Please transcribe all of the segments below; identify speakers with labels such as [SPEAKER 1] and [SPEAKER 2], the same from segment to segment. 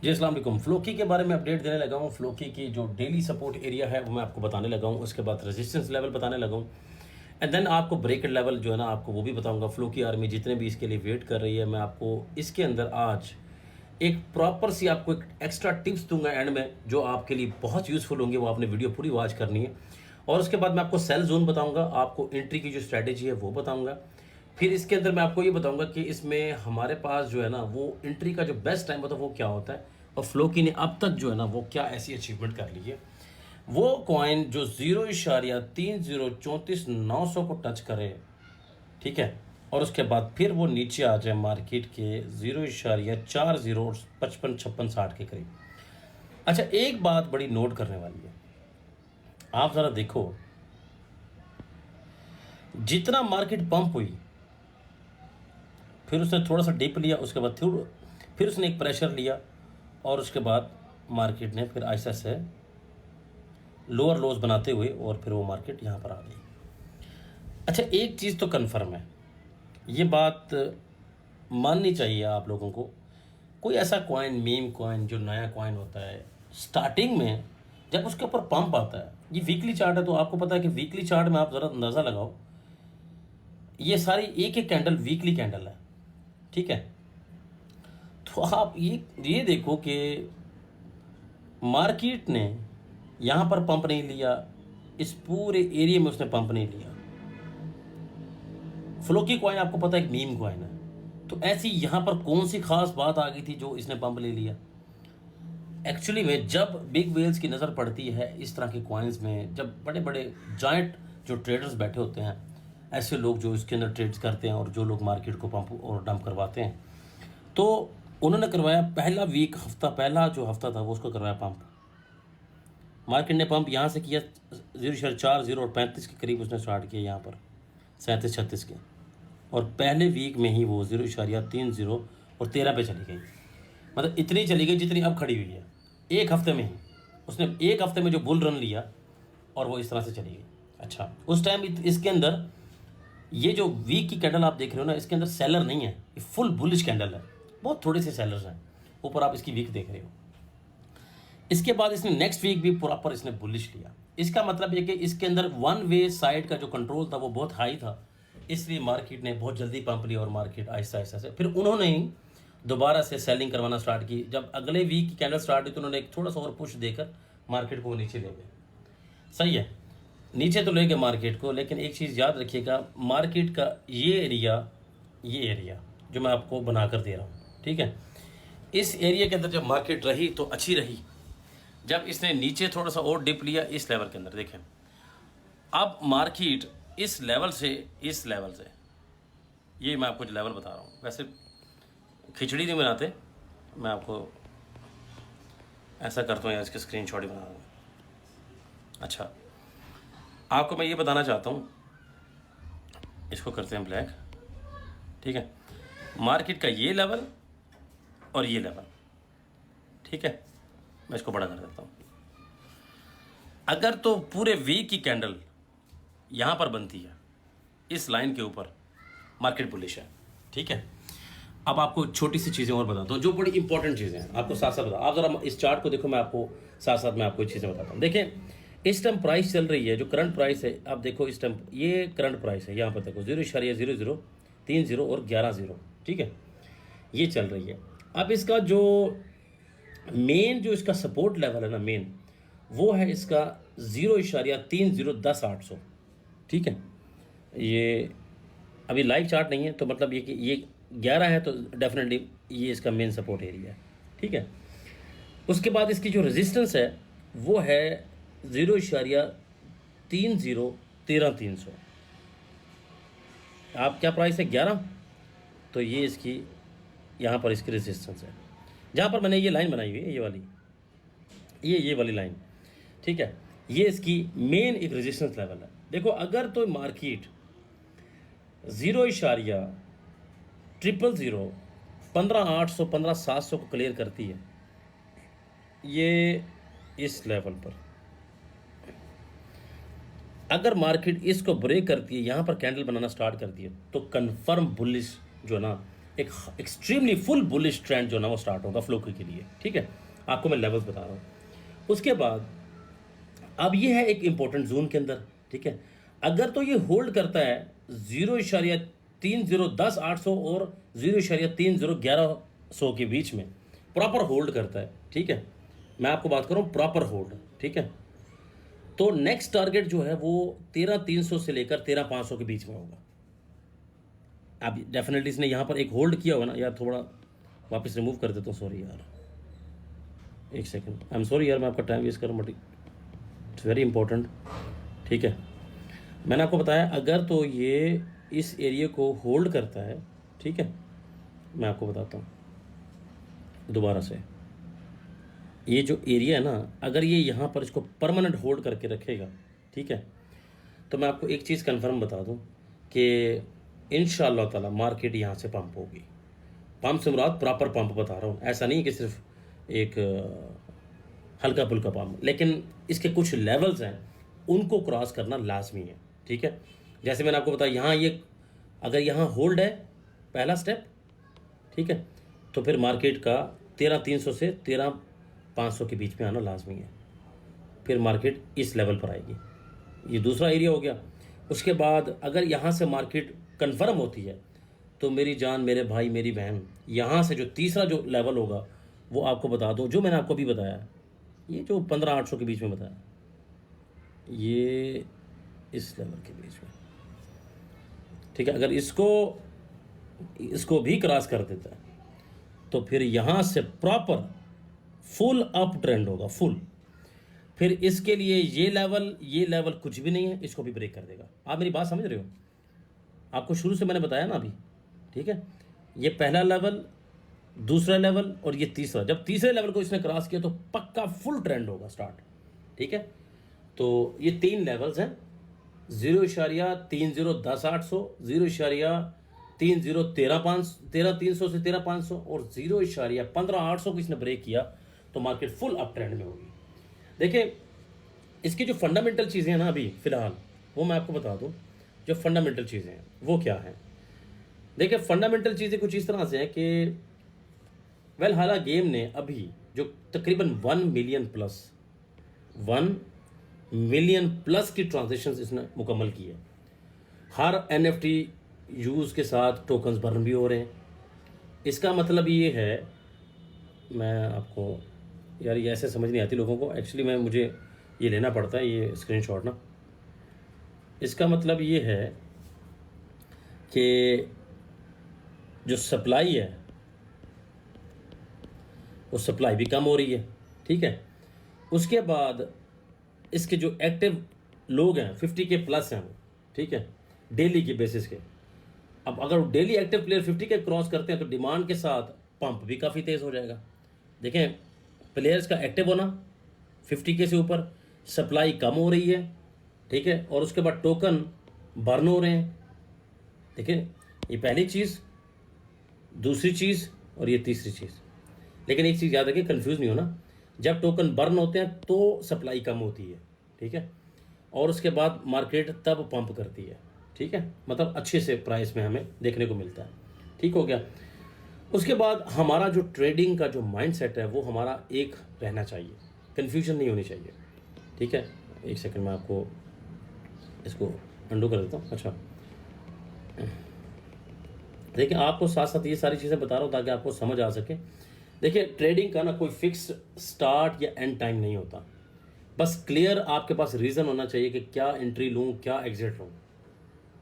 [SPEAKER 1] जी अस्सलाम वालेकुम। फ्लोकी के बारे में अपडेट देने लगा हूँ। फ्लोकी की जो डेली सपोर्ट एरिया है वो मैं आपको बताने लगा हूँ, उसके बाद रेजिस्टेंस लेवल बताने लगा हूँ, एंड देन आपको ब्रेकेट लेवल जो है ना आपको वो भी बताऊंगा। फ्लोकी आर्मी जितने भी इसके लिए वेट कर रही है, मैं आपको इसके अंदर आज एक प्रॉपर सी आपको एक एक्स्ट्रा टिप्स दूंगा एंड में, जो आपके लिए बहुत यूज़फुल होंगे। वो आपने वीडियो पूरी वॉच करनी है। और उसके बाद मैं आपको सेल जोन बताऊंगा, आपको एंट्री की जो स्ट्रैटेजी है वो बताऊंगा। फिर इसके अंदर मैं आपको ये बताऊंगा कि इसमें हमारे पास जो है ना वो एंट्री का जो बेस्ट टाइम होता है वो क्या होता है, और फ्लोकी ने अब तक जो है ना वो क्या ऐसी अचीवमेंट कर ली है। वो कॉइन जो 0.30349600 को टच करे, ठीक है, और उसके बाद फिर वो नीचे आ जाए मार्केट के 0.405560 के करीब। अच्छा, एक बात बड़ी नोट करने वाली है, आप ज़रा देखो, जितना मार्केट पंप हुई फिर उसने थोड़ा सा डिप लिया, उसके बाद फिर उसने एक प्रेशर लिया, और उसके बाद मार्केट ने फिर आहिस्ता से लोअर लोज बनाते हुए और फिर वो मार्केट यहाँ पर आ गई। अच्छा, एक चीज़ तो कन्फर्म है, ये बात माननी चाहिए आप लोगों को। कोई ऐसा कॉइन, मीम कॉइन, जो नया कॉइन होता है, स्टार्टिंग में जब उसके ऊपर पंप आता है, ये वीकली चार्ट है तो आपको पता है कि वीकली चार्ट में आप ज़रा अंदाज़ा लगाओ, ये सारी एक एक कैंडल वीकली कैंडल है, ठीक है। तो आप ये देखो कि मार्केट ने यहाँ पर पंप नहीं लिया, इस पूरे एरिया में उसने पंप नहीं लिया। फ्लोकी कॉइन आपको पता है एक मीम कॉइन है, तो ऐसी यहाँ पर कौन सी खास बात आ गई थी जो इसने पंप ले लिया। एक्चुअली में जब बिग वेल्स की नज़र पड़ती है इस तरह के कॉइन्स में, जब बड़े बड़े जायंट जो ट्रेडर्स बैठे होते हैं, ऐसे लोग जो इसके अंदर ट्रेड्स करते हैं और जो लोग मार्केट को पंप और डंप करवाते हैं, तो उन्होंने करवाया पहला जो हफ्ता था वो उसको करवाया पंप। मार्केट ने पंप यहाँ से किया 0.40 और 35 के करीब उसने स्टार्ट किया, यहाँ पर 37-36 के, और पहले वीक में ही वो 0.30 और 13 पे चली गई। मतलब इतनी चली गई जितनी अब खड़ी हुई है, एक हफ्ते में ही। उसने एक हफ्ते में जो बुल रन लिया और वो इस तरह से चली गई। अच्छा, उस टाइम इसके अंदर ये जो वीक की कैंडल आप देख रहे हो ना, इसके अंदर सेलर नहीं है, ये फुल बुलिश कैंडल है, बहुत थोड़े से सेलर्स हैं। ऊपर आप इसकी वीक देख रहे हो। इसके बाद इसने नेक्स्ट वीक भी प्रॉपर इसने बुलिश लिया। इसका मतलब ये कि इसके अंदर वन वे साइड का जो कंट्रोल था वो बहुत हाई था, इसलिए मार्केट ने बहुत जल्दी पंप लिया और मार्केट आहिस्ता आहिस्ता से फिर उन्होंने ही दोबारा से सेलिंग करवाना स्टार्ट की। जब अगले वीक की कैंडल स्टार्ट हुई तो उन्होंने एक थोड़ा सा और पुश देकर मार्केट को नीचे ले गए। सही है, नीचे तो ले गए मार्केट को, लेकिन एक चीज़ याद रखिएगा, मार्केट का ये एरिया जो मैं आपको बनाकर दे रहा हूँ, ठीक है, इस एरिया के अंदर जब मार्केट रही तो अच्छी रही। जब इसने नीचे थोड़ा सा और डिप लिया इस लेवल के अंदर, देखें अब मार्केट इस लेवल से ये मैं आपको जो लेवल बता रहा हूँ, वैसे खिचड़ी नहीं बनाते, मैं आपको ऐसा करता हूँ या इसके स्क्रीनशॉट ही बना दूँ। अच्छा, आपको मैं ये बताना चाहता हूँ, इसको करते हैं ब्लैक, ठीक है, मार्केट का ये लेवल और ये लेवल, ठीक है, मैं इसको बड़ा कर देता हूँ। अगर तो पूरे वीक की कैंडल यहाँ पर बनती है इस लाइन के ऊपर, मार्केट बुलिश है, ठीक है। अब आपको छोटी सी चीज़ें और बताता हूँ जो बड़ी इंपॉर्टेंट चीज़ें हैं, आपको साथ साथ बता, आप ज़रा इस चार्ट को देखो, मैं आपको साथ साथ में आपको चीज़ें बताता हूँ। देखें, इस टाइम प्राइस चल रही है, जो करंट प्राइस है, आप देखो इस टाइम ये करंट प्राइस है, यहाँ पर देखो 0.0030 और 11 0, ठीक है, ये चल रही है। अब इसका जो मेन जो इसका सपोर्ट लेवल है ना, मेन वो है इसका 0.3010 800, ठीक है। ये अभी लाइव चार्ट नहीं है तो मतलब ये कि ये 11 है तो डेफिनेटली ये इसका मेन सपोर्ट एरिया है, ठीक है। उसके बाद इसकी जो रेजिस्टेंस है वो है 0.3013-300। आप क्या प्राइस है 11, तो ये इसकी यहाँ पर इसकी रेजिस्टेंस है, जहाँ पर मैंने ये लाइन बनाई हुई है, ये वाली, ये वाली लाइन, ठीक है, ये इसकी मेन एक रेजिस्टेंस लेवल है। देखो, अगर तो मार्केट 0.000 15,800 15,700 को क्लियर करती है, ये इस लेवल पर अगर मार्केट इसको ब्रेक करती है, यहाँ पर कैंडल बनाना स्टार्ट करती है, तो कंफर्म बुलिश जो ना एक एक्सट्रीमली फुल बुलिश ट्रेंड जो ना वो स्टार्ट होगा फ्लो के लिए, ठीक है। आपको मैं लेवल्स बता रहा हूँ। उसके बाद अब ये है एक इंपॉर्टेंट जोन के अंदर, ठीक है। अगर तो ये होल्ड करता है 0.3010 800 और 0.301100 के बीच में, प्रॉपर होल्ड करता है, ठीक है। मैं आपको बात कर रहा हूँ प्रॉपर होल्ड, ठीक है। तो नेक्स्ट टारगेट जो है वो 13,300 से लेकर 13,500 के बीच में होगा। अब डेफिनेटली इसने यहाँ पर एक होल्ड किया होगा ना यार, थोड़ा वापस रिमूव कर देता हूँ, सॉरी यार, एक सेकंड, आई एम सॉरी यार, मैं आपका टाइम वेस्ट कर रहा हूँ, बट इट्स वेरी इंपॉर्टेंट, ठीक है। मैंने आपको बताया अगर तो ये इस एरिया को होल्ड करता है, ठीक है, मैं आपको बताता हूँ दोबारा से, ये जो एरिया है ना, अगर ये यहाँ पर इसको परमानेंट होल्ड करके रखेगा, ठीक है, तो मैं आपको एक चीज़ कंफर्म बता दूँ कि इंशाअल्लाह ताला मार्केट यहाँ से पंप होगी। पंप से मुराद प्रॉपर पंप बता रहा हूँ, ऐसा नहीं कि सिर्फ एक हल्का फुल्का पंप, लेकिन इसके कुछ लेवल्स हैं उनको क्रॉस करना लाजमी है, ठीक है। जैसे मैंने आपको बताया यहाँ ये अगर यहाँ होल्ड है पहला स्टेप, ठीक है, तो फिर मार्केट का 13,300 से 13,500 के बीच में आना लाजमी है, फिर मार्केट इस लेवल पर आएगी। ये दूसरा एरिया हो गया। उसके बाद अगर यहाँ से मार्केट कंफर्म होती है तो मेरी जान, मेरे भाई, मेरी बहन, यहाँ से जो तीसरा जो लेवल होगा वो आपको बता दूँ, जो मैंने आपको भी बताया, ये जो 15,800 के बीच में बताया, ये इस लेवल के बीच में, ठीक है। अगर इसको भी क्रॉस कर देता है तो फिर यहाँ से प्रॉपर फुल अप ट्रेंड होगा, फुल। फिर इसके लिए ये लेवल कुछ भी नहीं है, इसको भी ब्रेक कर देगा। आप मेरी बात समझ रहे हो? आपको शुरू से मैंने बताया ना अभी, ठीक है। ये पहला लेवल, दूसरा लेवल और ये तीसरा, जब तीसरे लेवल को इसने क्रॉस किया तो पक्का फुल ट्रेंड होगा स्टार्ट, ठीक है। तो ये 3 लेवल्स हैं, 0.3010 0.3013,500 13,300 से 13,500 और 0.15,800 को इसने ब्रेक किया तो मार्केट फुल अप ट्रेंड में होगी। देखिए इसकी जो फंडामेंटल चीज़ें हैं ना अभी फ़िलहाल, वो मैं आपको बता दूं। जो फंडामेंटल चीज़ें हैं वो क्या हैं? देखिए फंडामेंटल चीज़ें कुछ इस तरह से हैं कि हाला गेम ने अभी जो तकरीबन 1 मिलियन प्लस की ट्रांजेक्शन्स इसने मुकम्मल की है। हर NFT यूज़ के साथ टोकन्स बर्न भी हो रहे हैं। इसका मतलब ये है, मैं आपको यार ये ऐसे समझ नहीं आती लोगों को, एक्चुअली मुझे ये लेना पड़ता है ये स्क्रीनशॉट ना। इसका मतलब ये है कि जो सप्लाई है वो सप्लाई भी कम हो रही है, ठीक है। उसके बाद इसके जो एक्टिव लोग हैं 50K प्लस हैं वो, ठीक है, डेली की बेसिस के। अब अगर daily active player 50K cross करते हैं तो डिमांड के साथ पंप भी काफ़ी तेज़ हो जाएगा। देखें प्लेयर्स का एक्टिव होना 50K से ऊपर, सप्लाई कम हो रही है, ठीक है, और उसके बाद टोकन बर्न हो रहे हैं। देखिए ये पहली चीज़, दूसरी चीज़ और ये तीसरी चीज़। लेकिन एक चीज़ याद रखिए, कंफ्यूज नहीं होना, जब टोकन बर्न होते हैं तो सप्लाई कम होती है, ठीक है, और उसके बाद मार्केट तब पंप करती है, ठीक है, मतलब अच्छे से प्राइस में हमें देखने को मिलता है। ठीक हो गया। उसके बाद हमारा जो ट्रेडिंग का जो माइंडसेट है वो हमारा एक रहना चाहिए, कन्फ्यूजन नहीं होनी चाहिए, ठीक है। एक सेकंड में आपको इसको अंडू कर देता हूँ। अच्छा देखिए आपको साथ साथ ये सारी चीज़ें बता रहा हूँ ताकि आपको समझ आ सके। देखिए ट्रेडिंग का ना कोई फिक्स स्टार्ट या एंड टाइम नहीं होता, बस क्लियर आपके पास रीज़न होना चाहिए कि क्या एंट्री लूँ क्या एग्जिट लूँ।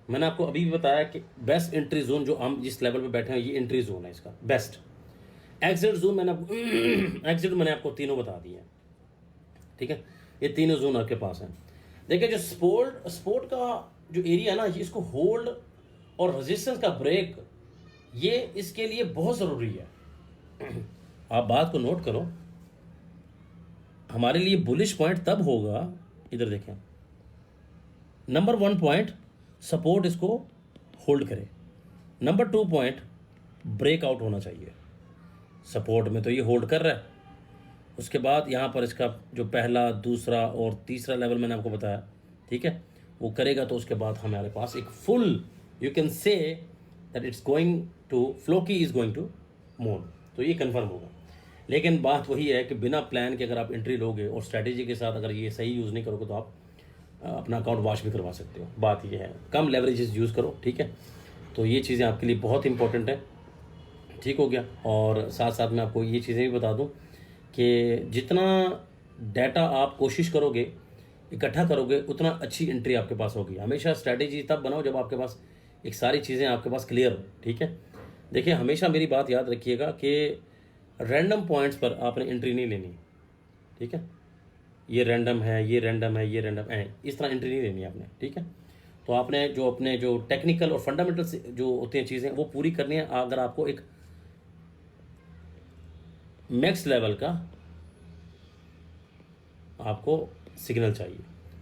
[SPEAKER 1] मैंने आपको अभी भी बताया कि बेस्ट एंट्री जोन जो हम जिस लेवल पे बैठे हैं ये एंट्री जोन है इसका बेस्ट। एग्जिट जोन मैंने आपको एग्जिट मैंने आपको तीनों बता दिए हैं, ठीक है, ये तीनों जोन आपके पास हैं। देखिए जो स्पोर्ट का जो एरिया है ना, इसको होल्ड और रेजिस्टेंस का ब्रेक ये इसके लिए बहुत ज़रूरी है। आप बात को नोट करो, हमारे लिए बुलिश पॉइंट तब होगा, इधर देखें, नंबर 1 पॉइंट सपोर्ट इसको होल्ड करे, नंबर 2 पॉइंट ब्रेकआउट होना चाहिए। सपोर्ट में तो ये होल्ड कर रहा है, उसके बाद यहाँ पर इसका जो पहला दूसरा और तीसरा लेवल मैंने आपको बताया, ठीक है, वो करेगा तो उसके बाद हमारे पास एक full you can say that it's going to Floki is going to moon, तो ये कन्फर्म होगा। लेकिन बात वही है कि बिना प्लान के अगर आप एंट्री लोगे और स्ट्रैटेजी के साथ अगर ये सही यूज़ नहीं करोगे तो आप अपना अकाउंट वॉश भी करवा सकते हो। बात ये है, कम लेवरेजेस यूज़ करो, ठीक है। तो ये चीज़ें आपके लिए बहुत इंपॉर्टेंट है, ठीक हो गया। और साथ साथ मैं आपको ये चीज़ें भी बता दूं कि जितना डाटा आप कोशिश करोगे इकट्ठा करोगे उतना अच्छी एंट्री आपके पास होगी। हमेशा स्ट्रैटेजी तब बनाओ जब आपके पास एक सारी चीज़ें आपके पास क्लियर हो, ठीक है। देखिए हमेशा मेरी बात याद रखिएगा कि रैंडम पॉइंट्स पर आपने एंट्री नहीं लेनी, ठीक है। ये रैंडम है, ये रैंडम है, ये रैंडम है, इस तरह एंट्री नहीं लेनी आपने, ठीक है। तो आपने जो अपने जो टेक्निकल और फंडामेंटल जो होती हैं चीज़ें वो पूरी करनी है। अगर आपको एक मैक्स लेवल का आपको सिग्नल चाहिए,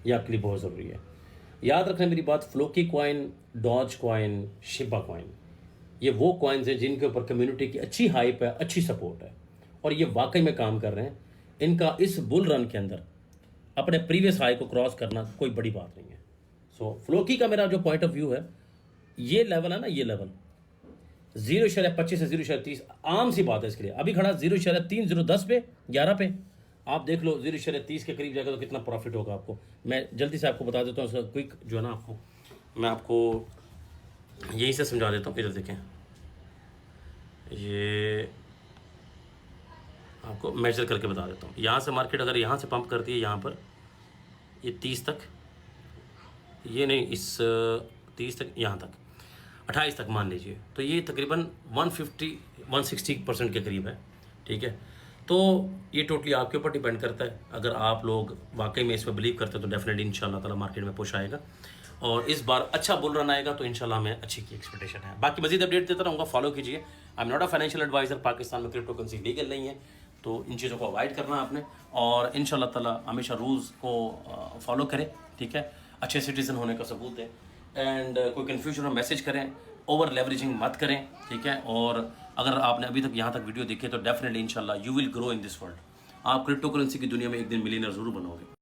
[SPEAKER 1] ये आपके लिए बहुत ज़रूरी है। याद रखना मेरी बात, Floki coin, Doge coin, Shiba coin, ये वो कॉइन्स हैं जिनके ऊपर कम्युनिटी की अच्छी हाइप है, अच्छी सपोर्ट है और ये वाकई में काम कर रहे हैं। इनका इस बुल रन के अंदर अपने प्रीवियस हाई को क्रॉस करना कोई बड़ी बात नहीं है। सो फ्लोकी का मेरा जो पॉइंट ऑफ व्यू है, ये लेवल है ना, ये लेवल 0.25 से 0.30 आम सी बात है इसके लिए। अभी खड़ा 0.3010 पे 11 पे, आप देख लो 0.30 के करीब जाएगा तो कितना प्रॉफिट होगा आपको। मैं जल्दी से आपको बता देता हूँ, उसका क्विक जो है ना आपको, मैं आपको यहीं से समझा देता हूँ। इधर देखें, ये आपको मेजर करके बता देता हूँ। यहाँ से मार्केट अगर यहाँ से पंप करती है यहाँ पर, ये 30 तक, ये नहीं, इस 30 तक, यहाँ तक 28 तक मान लीजिए, तो ये तकरीबन 150-160% के करीब है, ठीक है। तो ये टोटली आपके ऊपर डिपेंड करता है। अगर आप लोग वाकई में इस पर बिलीव करते हैं तो डेफिनेटली इंशाल्लाह ताला मार्केट में पुश आएगा और इस बार अच्छा बुल रन आएगा, तो इंशाल्लाह हमें अच्छी की एक्सपेक्टेशन है। बाकी मजीद अपडेट देता रहूँगा, फॉलो कीजिए। I am not a financial adviser, Pakistan में क्रिप्टो करेंसी लीगल नहीं है, तो इन चीज़ों को अवॉइड करना आपने और इंशाल्लाह ताला हमेशा रूल्स को फॉलो करें, ठीक है। अच्छे सिटीजन होने का सबूत है। एंड कोई कन्फ्यूजन हो मैसेज करें, ओवर लेवरेजिंग मत करें, ठीक है। और अगर आपने अभी तक यहाँ तक वीडियो देखी तो डेफिनेटली इंशाल्लाह you will grow in this world. आप क्रिप्टो करेंसी की दुनिया में एक दिन मिलियनर जरूर बनोगे।